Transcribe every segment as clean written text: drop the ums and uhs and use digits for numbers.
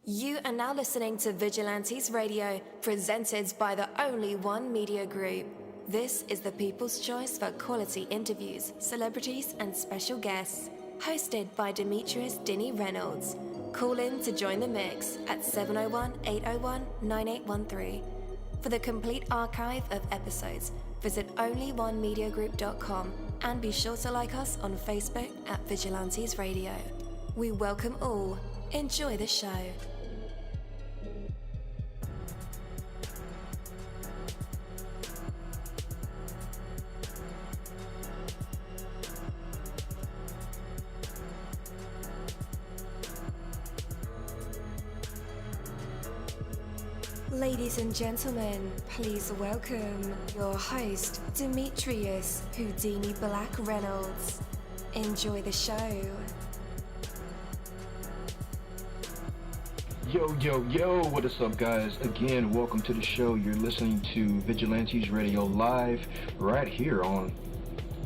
You are now listening to Vigilantes-Radio, presented by the only one media group. This is the people's choice for quality interviews, celebrities, and special guests. Hosted by Demetrius Dinny Reynolds. Call in to join the mix at 701-801-9813. For the complete archive of episodes, visit onlyonemediagroup.com and be sure to like us on Facebook at Vigilantes Radio. We welcome all. Enjoy the show. Ladies and gentlemen, please welcome your host, Demetrius Whodini-blak Reynolds. Enjoy the show. Yo, what is up, guys? Again, welcome to the show. You're listening to Vigilantes Radio live right here on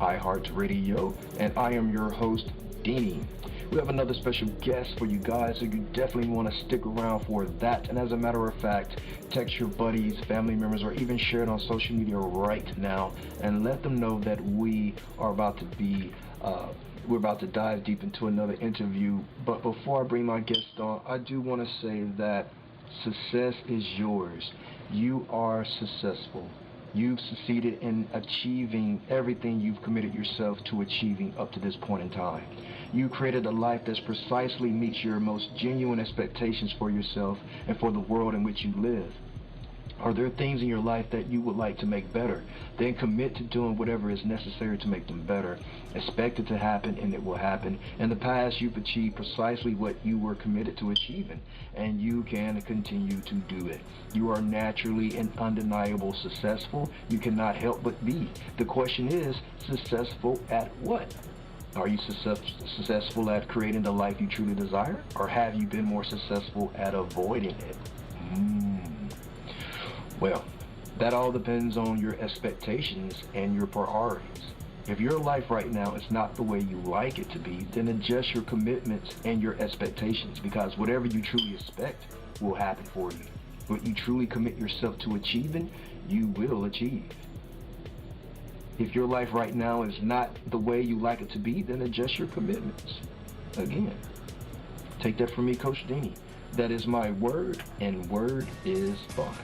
iHeartRadio, and I am your host, Deanie. We have another special guest for you guys, so you definitely want to stick around for that. And as a matter of fact, text your buddies, family members, or even share it on social media right now and let them know that we're about to dive deep into another interview. But before I bring my guest on, I do want to say that success is yours. You are successful. You've succeeded in achieving everything you've committed yourself to achieving up to this point in time. You created a life that precisely meets your most genuine expectations for yourself and for the world in which you live. Are there things in your life that you would like to make better? Then commit to doing whatever is necessary to make them better. Expect it to happen, and it will happen. In the past, you've achieved precisely what you were committed to achieving, and you can continue to do it. You are naturally and undeniable successful. You cannot help but be. The question is, successful at what? Are you successful at creating the life you truly desire? Or have you been more successful at avoiding it? Well, that all depends on your expectations and your priorities. If your life right now is not the way you like it to be, then adjust your commitments and your expectations, because whatever you truly expect will happen for you. What you truly commit yourself to achieving, you will achieve. If your life right now is not the way you like it to be, then adjust your commitments. Again, take that from me, Coach Deanie. That is my word, and word is bond.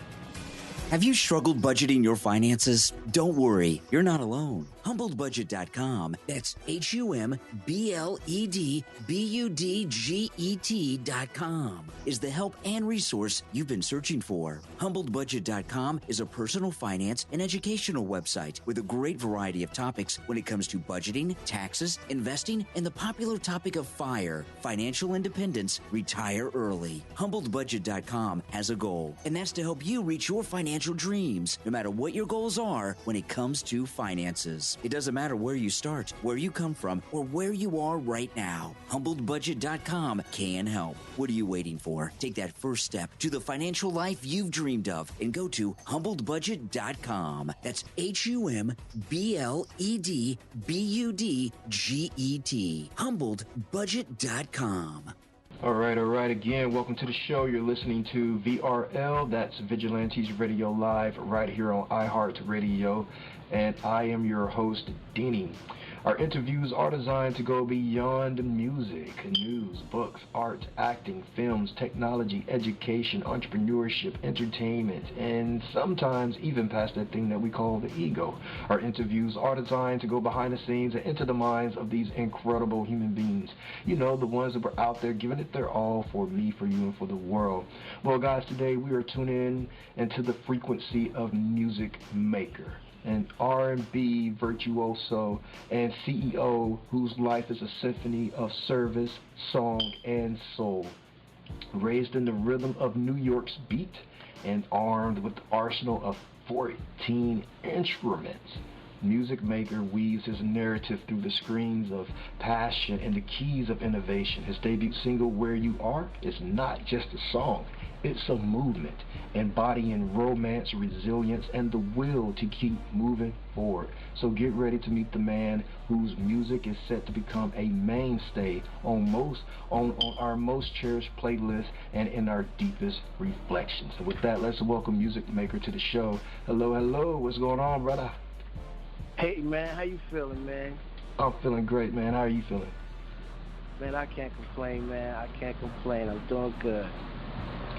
Have you struggled budgeting your finances? Don't worry, you're not alone. HumbledBudget.com, that's HumbledBudget.com, is the help and resource you've been searching for. HumbledBudget.com is a personal finance and educational website with a great variety of topics when it comes to budgeting, taxes, investing, and the popular topic of FIRE, financial independence, retire early. HumbledBudget.com has a goal, and that's to help you reach your financial dreams, no matter what your goals are when it comes to finances. It doesn't matter where you start, where you come from, or where you are right now. HumbledBudget.com can help. What are you waiting for? Take that first step to the financial life you've dreamed of and go to HumbledBudget.com. That's HumbledBudget. HumbledBudget.com. All right. Again, welcome to the show. You're listening to VRL. That's Vigilantes Radio Live right here on iHeartRadio. And I am your host, Deanie. Our interviews are designed to go beyond music, news, books, art, acting, films, technology, education, entrepreneurship, entertainment, and sometimes even past that thing that we call the ego. Our interviews are designed to go behind the scenes and into the minds of these incredible human beings. You know, the ones that were out there giving it their all for me, for you, and for the world. Well, guys, today we are tuning in into the frequency of Muzicmaykr, an R&B virtuoso and CEO whose life is a symphony of service, song, and soul. Raised in the rhythm of New York's beat and armed with an arsenal of 14 instruments, Muzicmaykr weaves his narrative through the screens of passion and the keys of innovation. His debut single, Where You Are, is not just a song. It's a movement, embodying romance, resilience, and the will to keep moving forward. So get ready to meet the man whose music is set to become a mainstay on our most cherished playlist and in our deepest reflections. So with that, let's welcome Muzicmaykr to the show. Hello, hello. What's going on, brother? Hey, man. How you feeling, man? I'm feeling great, man. How are you feeling? Man, I can't complain, man. I can't complain. I'm doing good.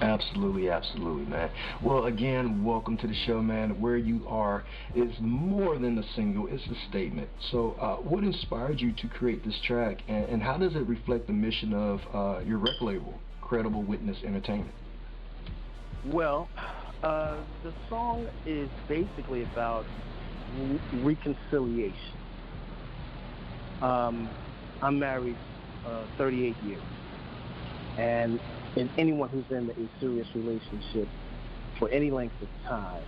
Absolutely, absolutely, man. Well, again, welcome to the show, man. Where You Are is more than a single, it's a statement. So what inspired you to create this track, and how does it reflect the mission of your record label, Credible Witness Entertainment? Well, the song is basically about reconciliation. I'm married 38 years, and anyone who's in a serious relationship for any length of time,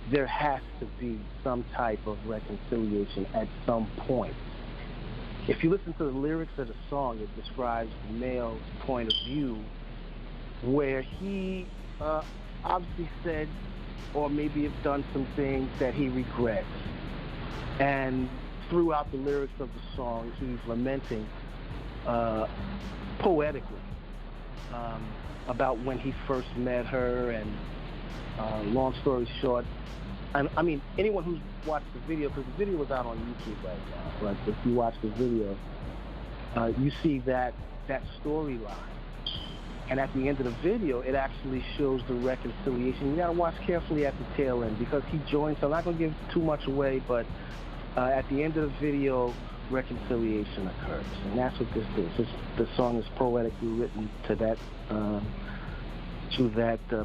there has to be some type of reconciliation at some point. If you listen to the lyrics of the song, it describes the male's point of view, where he obviously said or maybe have done some things that he regrets. And throughout the lyrics of the song, he's lamenting poetically about when he first met her, and long story short, I mean, anyone who's watched the video, because the video is out on YouTube right now, but if you watch the video, you see that storyline. And at the end of the video, it actually shows the reconciliation. You gotta watch carefully at the tail end, because he joins, so I'm not gonna give too much away, but at the end of the video, reconciliation occurs, and that's what this is. The song is poetically written to that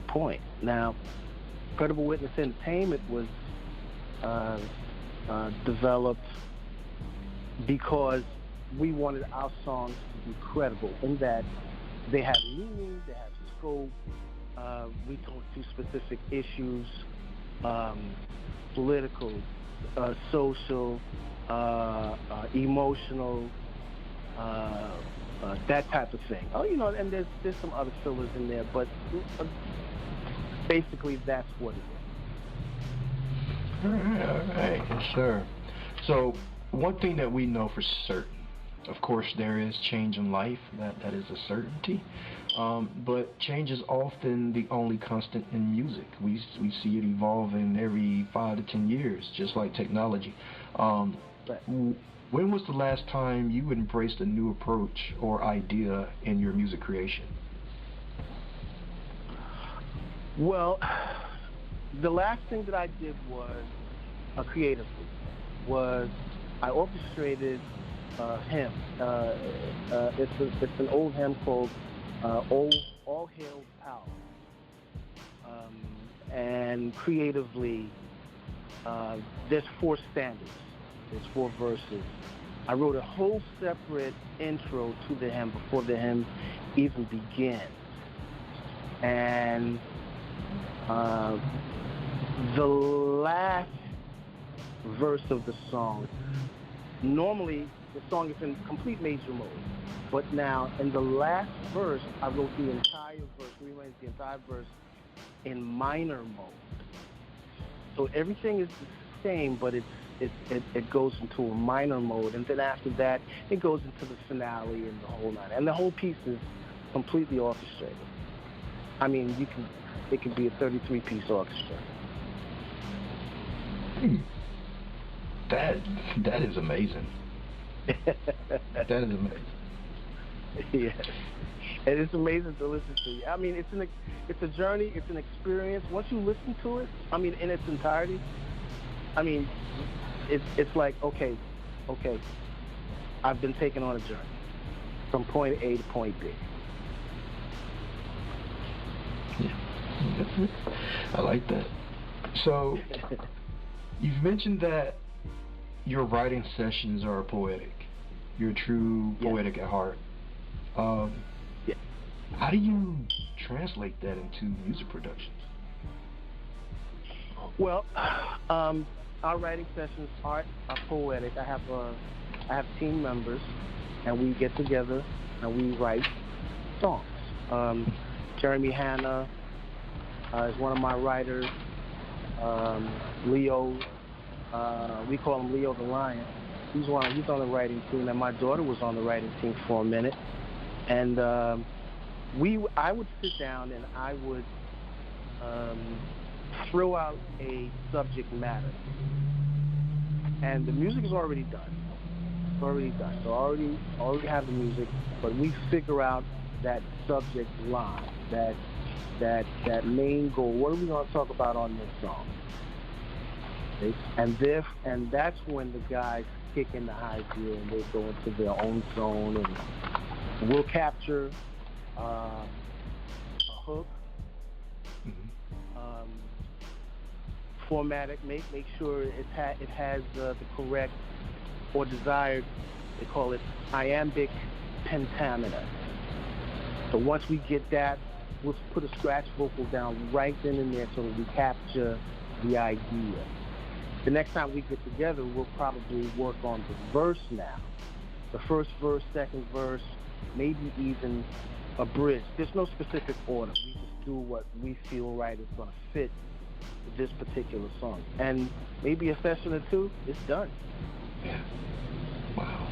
point. Now, Credible Witness Entertainment was developed because we wanted our songs to be credible in that they have meaning, they have scope. We talk to specific issues, political, social, emotional, that type of thing. Oh, you know, and there's some other fillers in there, but basically that's what it is. All right, yes, sir. So one thing that we know for certain, of course, there is change in life. That is a certainty. But change is often the only constant in music. We see it evolving every 5 to 10 years, just like technology. When was the last time you embraced a new approach or idea in your music creation? Well, the last thing that I did was, creatively, was I orchestrated a hymn. It's an old hymn called All Hail Power. And creatively, there's 4 stanzas. There's 4 verses. I wrote a whole separate intro to the hymn before the hymn even begins. And the last verse of the song, normally the song is in complete major mode, but now in the last verse, I wrote the entire verse, rearranged the entire verse in minor mode. So everything is the same, but it goes into a minor mode, and then after that, it goes into the finale and the whole night. And the whole piece is completely orchestrated. I mean, it can be a 33-piece orchestra. That is amazing. That is amazing. Yeah, and it's amazing to listen to. I mean, it's a journey, it's an experience. Once you listen to it, I mean, in its entirety, I mean, it's like, okay, I've been taken on a journey from point A to point B. Yeah, I like that. So, you've mentioned that your writing sessions are poetic. You're true poetic at heart. How do you translate that into music productions? Well, I our writing sessions are poetic. I have team members, and we get together and we write songs. Jeremy Hanna is one of my writers. Leo, we call him Leo the Lion. He's on the writing team, and my daughter was on the writing team for a minute. And I would sit down and I would throw out a subject matter. And the music is already done. It's already done. So I already have the music, but we figure out that subject line, that main goal. What are we going to talk about on this song? Okay? And that's when the guys kick in the high gear and they go into their own zone, and we'll capture a hook, format it, make sure it has the correct or desired, they call it iambic pentameter. So once we get that, we'll put a scratch vocal down right then and there so that we capture the idea. The next time we get together, we'll probably work on the verse now. The first verse, second verse, maybe even a bridge. There's no specific order. We just do what we feel right is going to fit this particular song. And maybe a session or two, it's done. Yeah. Wow.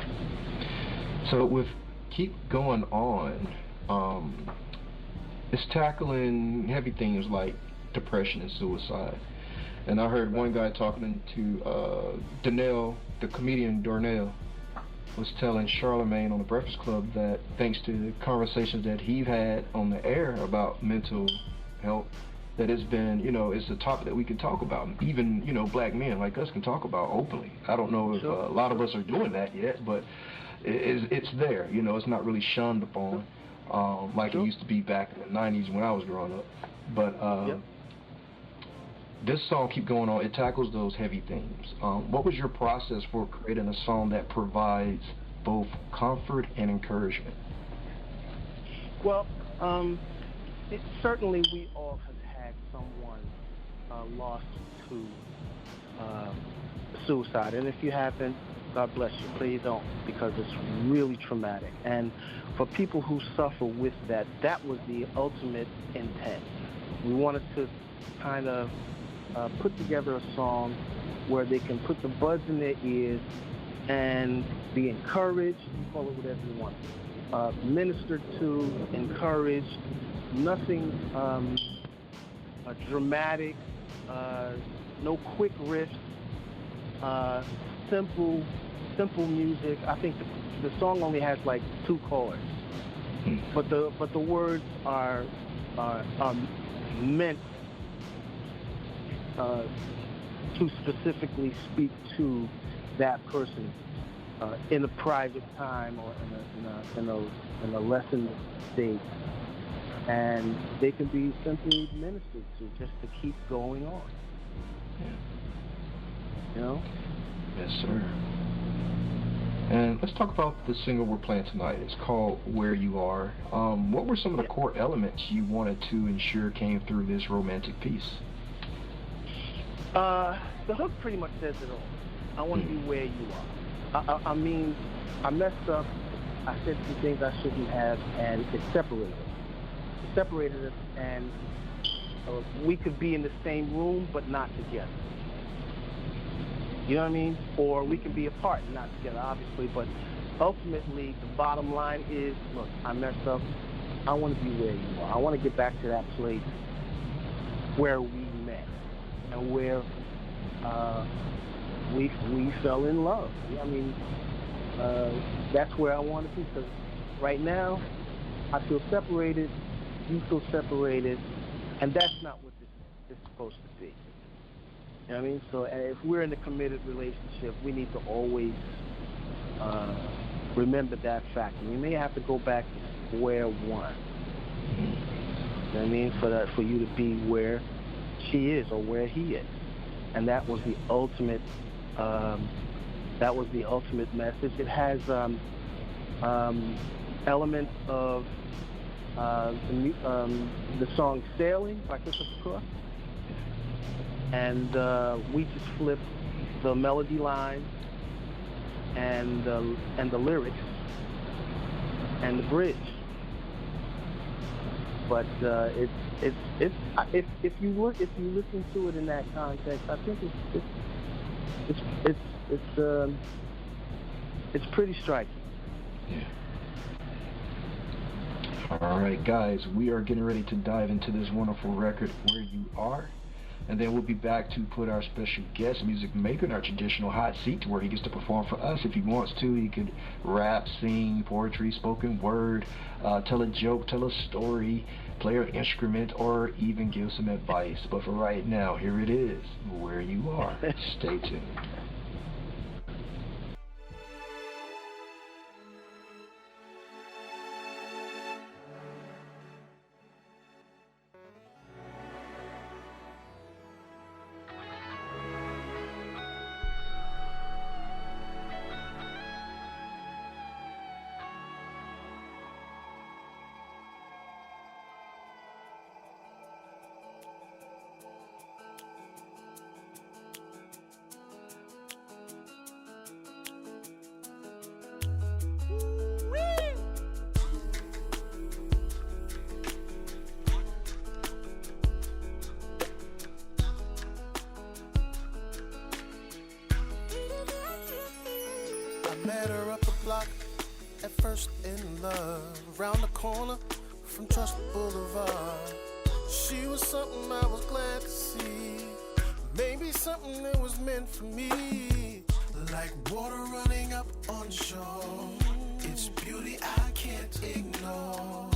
So with Keep Going On, it's tackling heavy things like depression and suicide. And I heard one guy talking to Darnell, the comedian Darnell, was telling Charlemagne on the Breakfast Club that thanks to the conversations that he's had on the air about mental health, that it's been, it's a topic that we can talk about. Even, black men like us can talk about openly. I don't know if a lot of us are doing that yet, but it's there. It's not really shunned upon like it used to be back in the 90s when I was growing up. But this song, Keep Going On, it tackles those heavy themes. What was your process for creating a song that provides both comfort and encouragement? Well, certainly we all have had someone lost to suicide. And if you haven't, God bless you. Please don't, because it's really traumatic. And for people who suffer with that, that was the ultimate intent. We wanted to kind of put together a song where they can put the buds in their ears and be encouraged, call it whatever you want, ministered to, encouraged, nothing dramatic, no quick riffs, simple music. I think the song only has like 2 chords, but the words are meant to specifically speak to that person in a private time or in a lessened state, and they can be simply ministered to just to keep going on. Yeah. Yes, sir. And let's talk about the single we're playing tonight. It's called Where You Are. What were some of the core elements you wanted to ensure came through this romantic piece? The hook pretty much says it all. I want to be where you are. I mean, I messed up. I said some things I shouldn't have, and it separated us. It separated us, and we could be in the same room, but not together. You know what I mean? Or we could be apart and not together, obviously, but ultimately, the bottom line is, look, I messed up. I want to be where you are. I want to get back to that place where we met and where we fell in love. I mean, that's where I want to be, because right now, I feel separated, you feel separated, and that's not what this is supposed to be. You know what I mean? So if we're in a committed relationship, we need to always remember that fact. And we may have to go back to square one. You know what I mean? For you to be where she is or where he is. And that was the ultimate message. It has elements of the song Sailing by Christopher Cross. And we just flipped the melody lines and the lyrics and the bridge. But if you listen to it in that context, I think it's pretty striking. Yeah. All right, guys, we are getting ready to dive into this wonderful record, Where You Are. And then we'll be back to put our special guest, Muzicmaykr, in our traditional hot seat where he gets to perform for us. If he wants to, he could rap, sing, poetry, spoken word, tell a joke, tell a story, play an instrument, or even give some advice. But for right now, here it is, Where You Are. Stay tuned. Met her up the block, at first in love. Around the corner from Trust Boulevard. She was something I was glad to see. Maybe something that was meant for me. Like water running up on shore. It's beauty I can't ignore.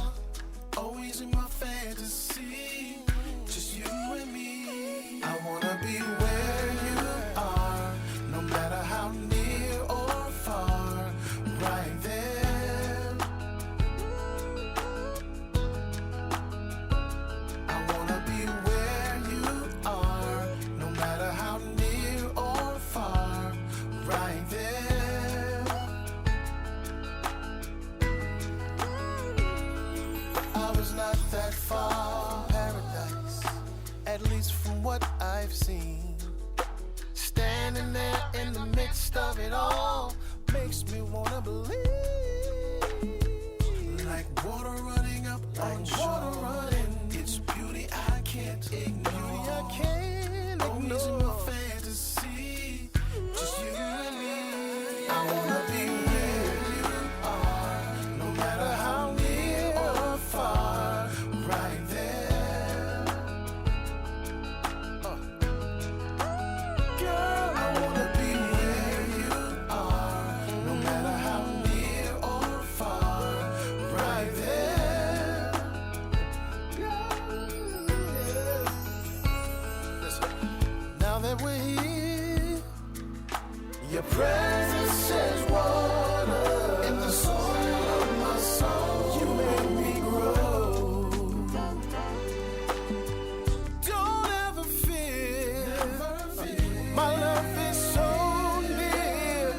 Always in my fantasy, just you and me. I wanna be where you are, no matter how near or far, right there. I wanna be where you are, no matter how near or far, right there. I was not that far, paradise, at least from what I've seen. Standing there in the midst of it all makes me wanna believe. Like water running up on shore. It's beauty I can't ignore. Beauty I can't ignore. Always in my fantasy, just you and me. I wanna be where you are, no matter how near or far, right there. Girl, I wanna be where you are, no matter how near or far, right there. Listen, now that we're here, your presence is water in the soil of my soul. You make me grow. Don't ever fear. My love is so near.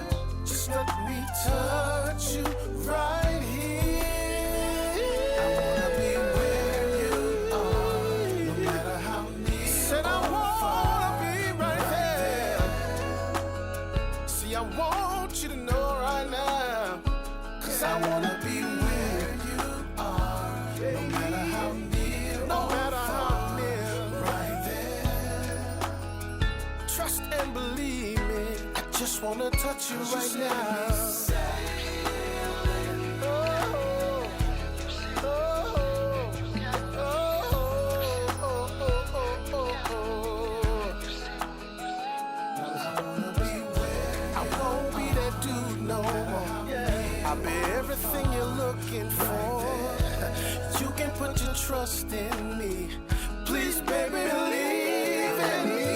Just let me touch you right here. I wanna be where you are, no matter how near. Said I wanna be right there. See, I want you to know right now, 'cause I wanna be where you are, no matter how near, no matter how near, right there. Trust and believe me, I just wanna touch you right now. I won't be that dude no more. I'll be everything you're looking for. You can put your trust in me. Please, baby, believe in me.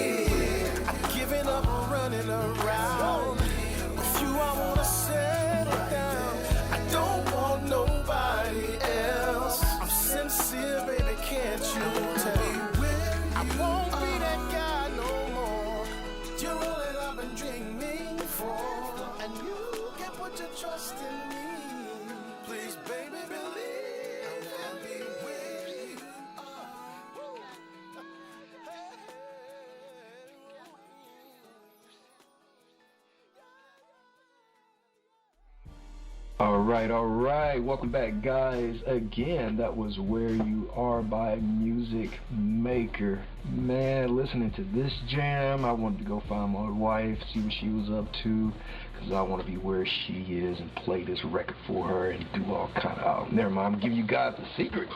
I'm giving up running around. With you, I wanna settle down. I don't want nobody else. I'm sincere, baby, can't you tell? I won't be that guy no more. You're all that I've been dreaming for, and you can put your trust in me. Please, baby, believe in me where you are. All right. Welcome back, guys. Again, that was Where You Are by Muzicmaykr. Man, listening to this jam, I wanted to go find my wife, see what she was up to, because I want to be where she is and play this record for her and do all kind of... never mind, I'm going to give you guys the secrets.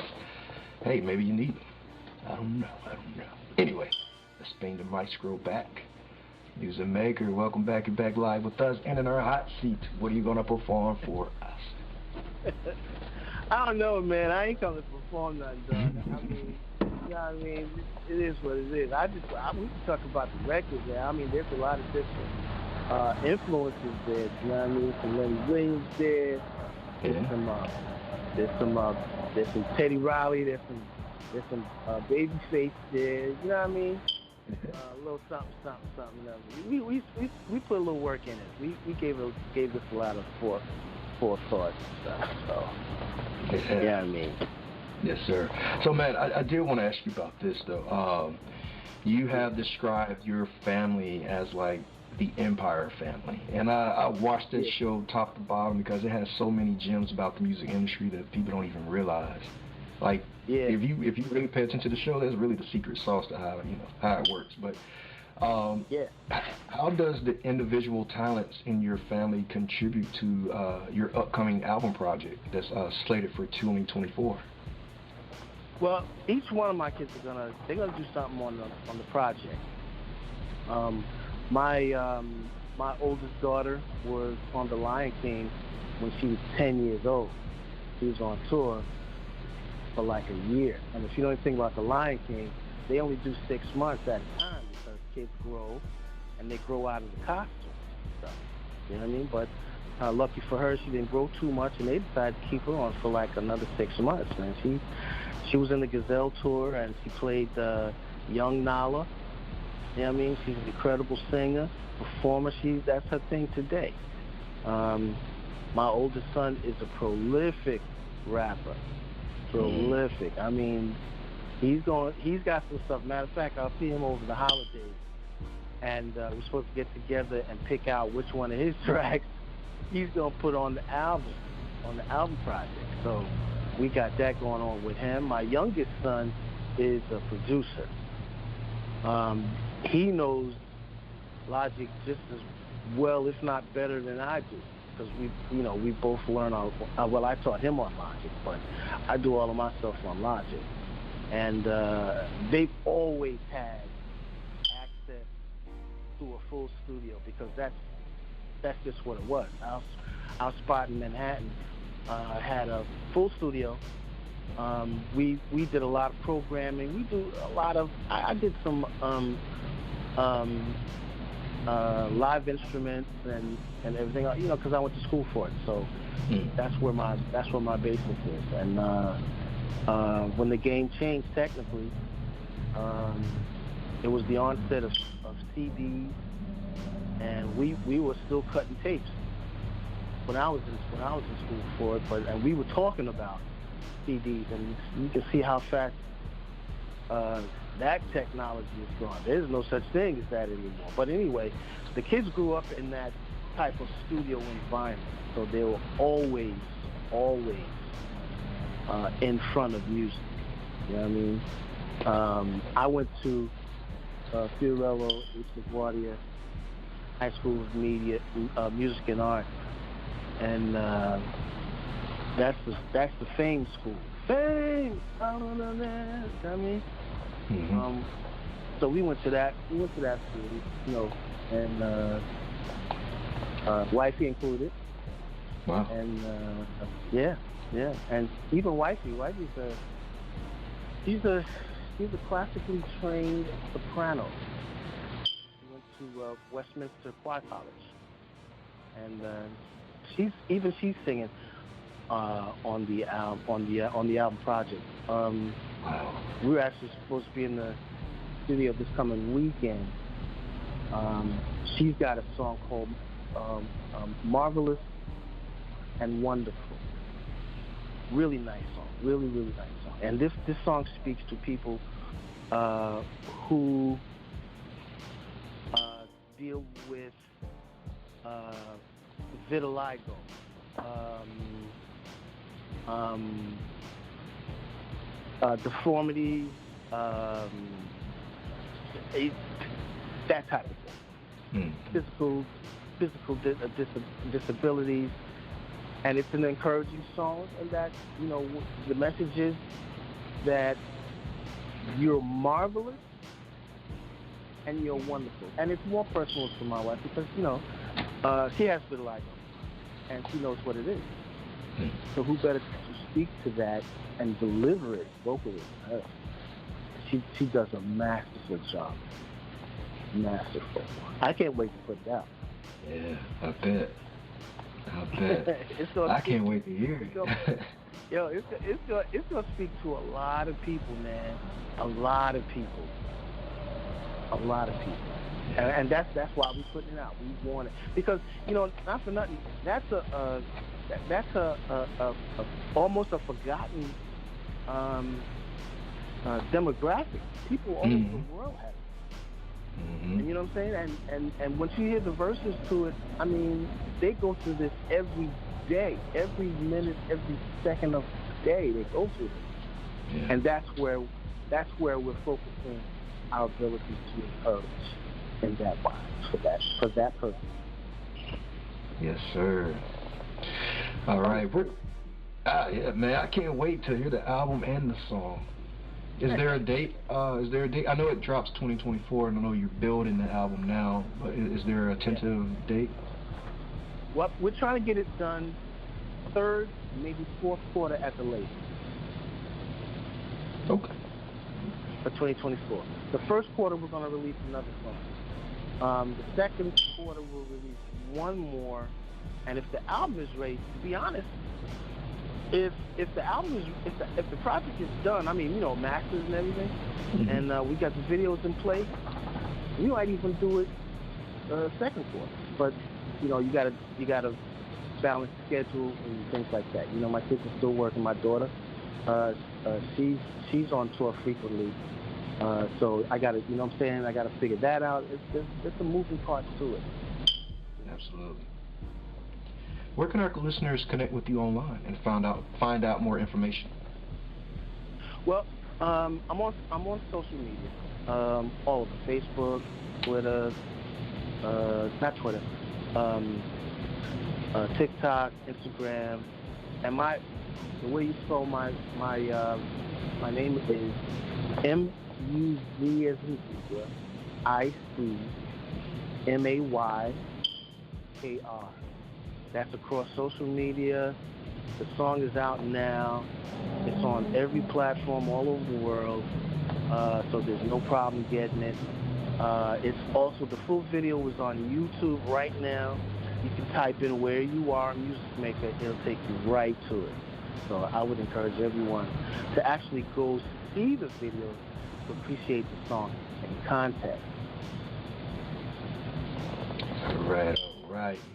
Hey, maybe you need them. I don't know. Anyway, let's bring the maestro back. Muzicmaykr, welcome back. You're back live with us and in our hot seat. What are you going to perform for us? I don't know, man. I ain't coming to perform nothing, dog. I mean, you know what I mean? It is what it is. We can talk about the record, man. I mean, there's a lot of different influences there. You know what I mean? Some Lenny Williams there. There's some Teddy Riley. There's some Babyface there. You know what I mean? A little something. We put a little work in it. We gave this a lot of forethought and stuff. So, yeah, I mean. Yes, sir. So, man, I did want to ask you about this, though. You have described your family as like the Empire family, and I watched that show top to bottom because it has so many gems about the music industry that people don't even realize. Like, if you really pay attention to the show, that's really the secret sauce to how it works. But how does the individual talents in your family contribute to your upcoming album project that's slated for 2024? Well, each one of my kids are gonna do something on the project. My oldest daughter was on The Lion King when she was 10 years old. She was on tour for like a year. And if you know anything about The Lion King, they only do 6 months at a time because kids grow and they grow out of the costume and stuff. You know what I mean? But lucky for her, she didn't grow too much, and they decided to keep her on for like another 6 months. And she was in the Gazelle tour, and she played young Nala. You know what I mean? She's an incredible singer, performer. That's her thing today. My oldest son is a prolific rapper. Prolific. I mean, he's got some stuff. Matter of fact, I'll see him over the holidays, and we're supposed to get together and pick out which one of his tracks he's gonna put on the album project. So we got that going on with him. My youngest son is a producer. He knows Logic just as well, if not better than I do, because we both learn well, I taught him on Logic, but I do all of my stuff on Logic. And they've always had access to a full studio because that's just what it was. Our spot in Manhattan had a full studio. We did a lot of programming. We do a lot of. I did some live instruments and everything. Because I went to school for it. So that's where my basis is. And when the game changed, technically, it was the onset of CDs, and we were still cutting tapes when I was in school for it. And we were talking about CDs, and you can see how fast that technology is gone. There's no such thing as that anymore. But anyway, the kids grew up in that type of studio environment, so they were always in front of music. You know what I mean? I went to Fiorello, LaGuardia High School of Music and Art, and that's the Fame School. Fame, I don't know that. I mean, so we went to that school, and wifey included. Wow. And yeah, and even wifey's she's a classically trained soprano. She went to Westminster Choir College, and she's singing on the album project. Wow. We're actually supposed to be in the studio this coming weekend. She's got a song called Marvelous and Wonderful. Really nice song. Really, really nice song. And this song speaks to people who deal with vitiligo, deformities, that type of thing. Physical disabilities. And it's an encouraging song, and that, you know, the message is that you're marvelous and you're wonderful. And it's more personal to my wife because, you know, she has vitiligo, and she knows what it is. So who better to speak to that and deliver it vocally than her? She does a masterful job. Masterful. I can't wait to put it out. Yeah, I bet. I can't wait to hear it. It's gonna speak to a lot of people, man. A lot of people. And that's why we're putting it out. We want it because, you know, not for nothing. That's a almost a forgotten demographic. People all over the world have it. And you know what I'm saying? And once you hear the verses to it, I mean, they go through this every day, every minute, every second of the day. They go through it, and that's where we're focusing our ability to encourage in that wise for that purpose. Yes, sir. All right, yeah, man, I can't wait to hear the album and the song. Is there a date? I know it drops 2024, and I know you're building the album now, but is there a tentative date? Well, we're trying to get it done third, maybe fourth quarter at the latest. Okay. For 2024. The first quarter, we're going to release another song. The second quarter, we'll release one more, and if the album is ready, to be honest, if the project is done, I mean, you know, masters and everything, and we got the videos in place, we might even do it second quarter. But you know, you gotta balance schedule and things like that. You know, my kids are still working. My daughter, she's on tour frequently, so I gotta, you know what I'm saying, I gotta figure that out. There's some moving parts to it. Absolutely. Where can our listeners connect with you online and find out more information? Well, I'm on social media, all of them, Facebook, Twitter, not Twitter, TikTok, Instagram, and the way you spell my name is M-U-Z as in Zebra, I-C-M-A-Y-K-R. That's across social media. The song is out now. It's on every platform all over the world, so there's no problem getting it. It's also, the full video is on YouTube right now. You can type in where you are, Muzicmaykr, it'll take you right to it. So I would encourage everyone to actually go see the video to appreciate the song in context. Right.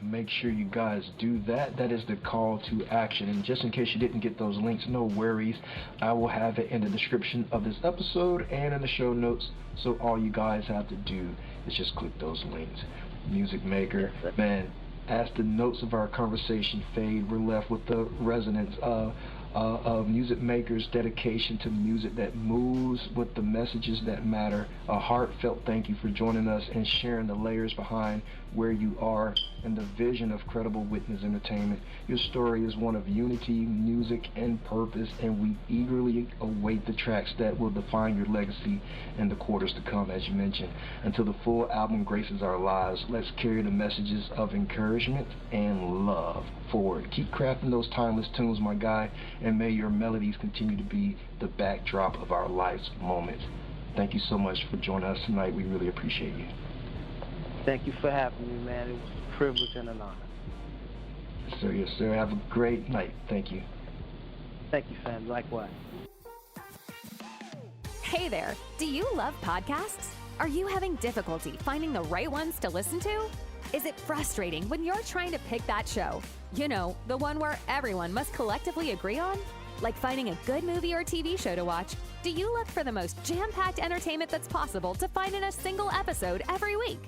Make sure you guys do that. That is the call to action. And just in case you didn't get those links, no worries. I will have it in the description of this episode and in the show notes. So all you guys have to do is just click those links. Muzicmaykr, man, as the notes of our conversation fade, we're left with the resonance of Muzicmakr's dedication to music that moves with the messages that matter. A heartfelt thank you for joining us and sharing the layers behind where you are and the vision of Credible Witness Entertainment. Your story is one of unity, music, and purpose, and we eagerly await the tracks that will define your legacy in the quarters to come, as you mentioned. Until the full album graces our lives, let's carry the messages of encouragement and love forward. Keep crafting those timeless tunes, my guy, and may your melodies continue to be the backdrop of our life's moments. Thank you so much for joining us tonight. We really appreciate you. Thank you for having me, man. It was a privilege and an honor. Yes, sir. Have a great night. Thank you. Thank you, fam. Likewise. Hey there. Do you love podcasts? Are you having difficulty finding the right ones to listen to? Is it frustrating when you're trying to pick that show? You know, the one where everyone must collectively agree on? Like finding a good movie or TV show to watch, do you look for the most jam-packed entertainment that's possible to find in a single episode every week?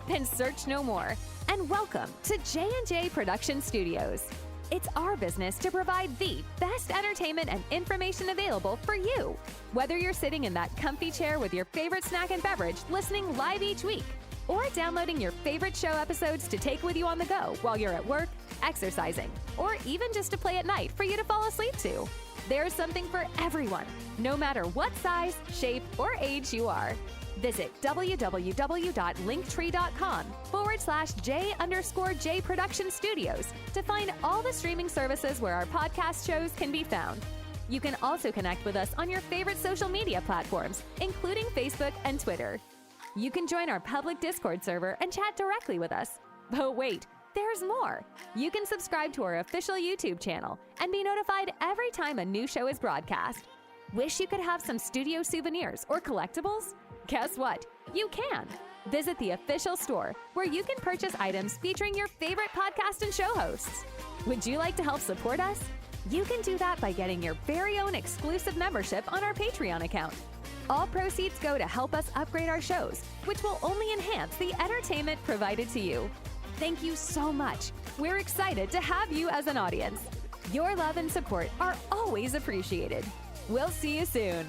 Then search no more, and welcome to J&J Production Studios. It's our business to provide the best entertainment and information available for you. Whether you're sitting in that comfy chair with your favorite snack and beverage, listening live each week, or downloading your favorite show episodes to take with you on the go while you're at work, exercising, or even just to play at night for you to fall asleep to. There's something for everyone, no matter what size, shape, or age you are. Visit www.linktree.com/J_J Production Studios to find all the streaming services where our podcast shows can be found. You can also connect with us on your favorite social media platforms, including Facebook and Twitter. You can join our public Discord server and chat directly with us. But wait, there's more. You can subscribe to our official YouTube channel and be notified every time a new show is broadcast. Wish you could have some studio souvenirs or collectibles? Guess what? You can. Visit the official store where you can purchase items featuring your favorite podcast and show hosts. Would you like to help support us? You can do that by getting your very own exclusive membership on our Patreon account. All proceeds go to help us upgrade our shows, which will only enhance the entertainment provided to you. Thank you so much. We're excited to have you as an audience. Your love and support are always appreciated. We'll see you soon.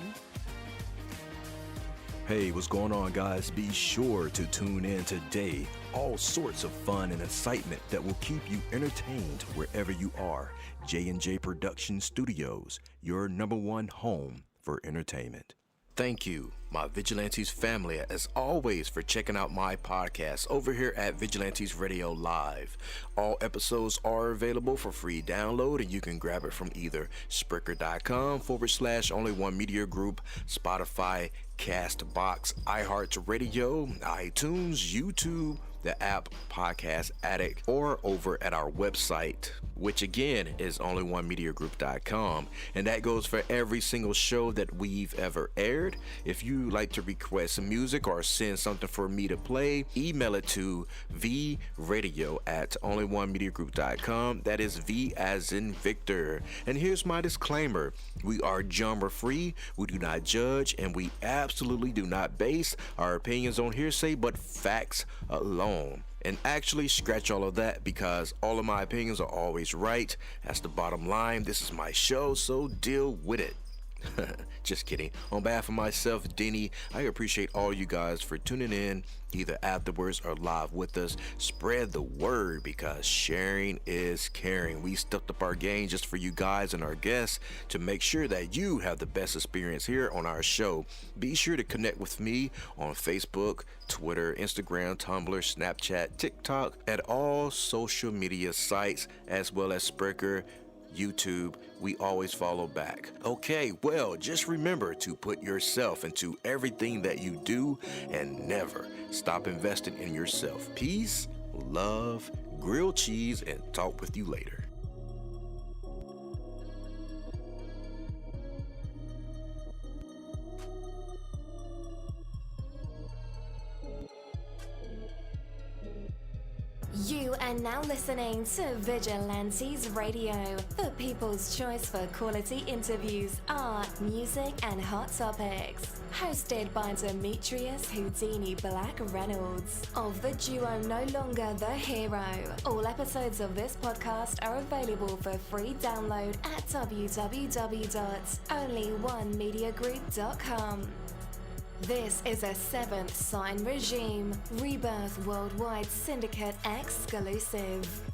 Hey, what's going on, guys? Be sure to tune in today. All sorts of fun and excitement that will keep you entertained wherever you are. J&J Production Studios, your #1 home for entertainment. Thank you, my Vigilantes family, as always, for checking out my podcast over here at Vigilantes Radio Live. All episodes are available for free download, and you can grab it from either Spreaker.com/only1media group, Spotify, Castbox, iHeartRadio, iTunes, YouTube, the app Podcast Addict, or over at our website, which again is only1mediagroup.com, and that goes for every single show that we've ever aired. If you like to request some music or send something for me to play, email it to vradio@only1mediagroup.com. That is V as in Victor. And here's my disclaimer: we are genre free, we do not judge, and we absolutely do not base our opinions on hearsay but facts alone. And actually, scratch all of that, because all of my opinions are always right. That's the bottom line. This is my show, so deal with it. Just kidding. On behalf of myself, Denny, I appreciate all you guys for tuning in, either afterwards or live with us. Spread the word, because sharing is caring. We stepped up our game just for you guys and our guests to make sure that you have the best experience here on our show. Be sure to connect with me on Facebook, Twitter, Instagram, Tumblr, Snapchat, TikTok, at all social media sites, as well as Spreaker, YouTube. We always follow back. Okay, well, just remember to put yourself into everything that you do and never stop investing in yourself. Peace, love, grilled cheese, and talk with you later. You are now listening to Vigilantes Radio, the people's choice for quality interviews, art, music, and hot topics. Hosted by Demetrius Whodini-Blak Reynolds of the duo No Longer the Hero. All episodes of this podcast are available for free download at www.only1mediagroup.com. This is a Seventh Sign Regime Rebirth Worldwide Syndicate exclusive.